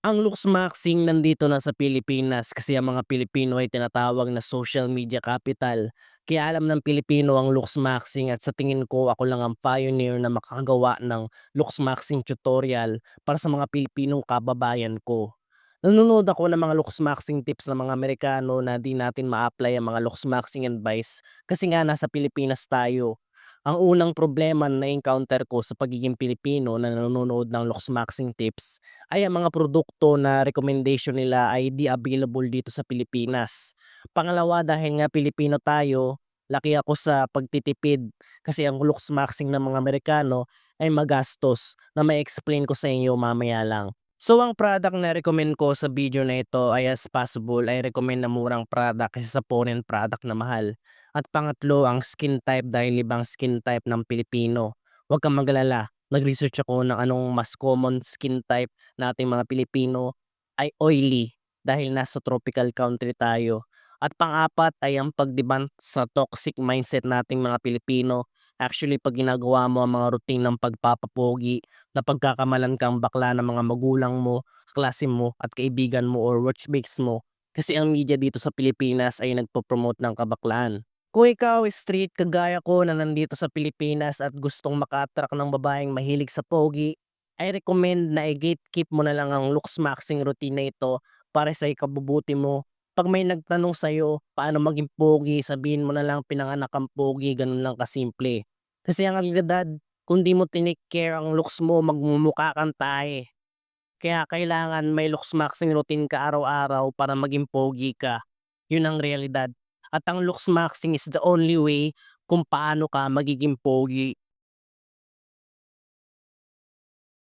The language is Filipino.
Ang looksmaxxing nandito na sa Pilipinas kasi ang mga Pilipino ay tinatawag na social media capital. Kaya alam ng Pilipino ang looksmaxxing at sa tingin ko ako lang ang pioneer na makakagawa ng looksmaxxing tutorial para sa mga Pilipinong kababayan ko. Nanonood ako ng mga looksmaxxing tips ng mga Amerikano na di natin ma-apply ang mga looksmaxxing advice kasi nga nasa Pilipinas tayo. Ang unang problema na encounter ko sa pagiging Pilipino na nanonood ng looksmaxxing tips ay ang mga produkto na recommendation nila ay di available dito sa Pilipinas. Pangalawa, dahil nga Pilipino tayo, laki ako sa pagtitipid kasi ang looksmaxxing ng mga Amerikano ay magastos na may-explain ko sa inyo mamaya lang. So ang product na recommend ko sa video na ito ay as possible ay recommend na murang product kasi sa foreign product na mahal. At pangatlo, ang skin type dahil ibang skin type ng Pilipino. Huwag kang magalala, nag-research ako ng anong mas common skin type nating mga Pilipino ay oily dahil nasa tropical country tayo. At pang-apat ay ang pagdiband sa toxic mindset nating mga Pilipino. Actually, pag ginagawa mo ang mga routine ng pagpapapogi, na pagkakamalan kang bakla ng mga magulang mo, kaklase mo at kaibigan mo or workmates mo. Kasi ang media dito sa Pilipinas ay nagpo-promote ng kabaklaan. Kung ikaw street kagaya ko na nandito sa Pilipinas at gustong maka-attract ng babaeng mahilig sa pogi, I recommend na i-gatekeep mo na lang ang looks maxing routine na ito para sa ikabubuti mo. Pag may nagtanong sa'yo paano maging pogi, sabihin mo na lang pinanganak kang pogi, ganun lang kasimple. Kasi ang realidad, kung di mo tinake care ang looks mo, magmumukha kang tae. Kaya kailangan may looks maxing routine ka araw-araw para maging pogi ka. Yun ang realidad. At ang looks maxing is the only way kung paano ka magiging pogi.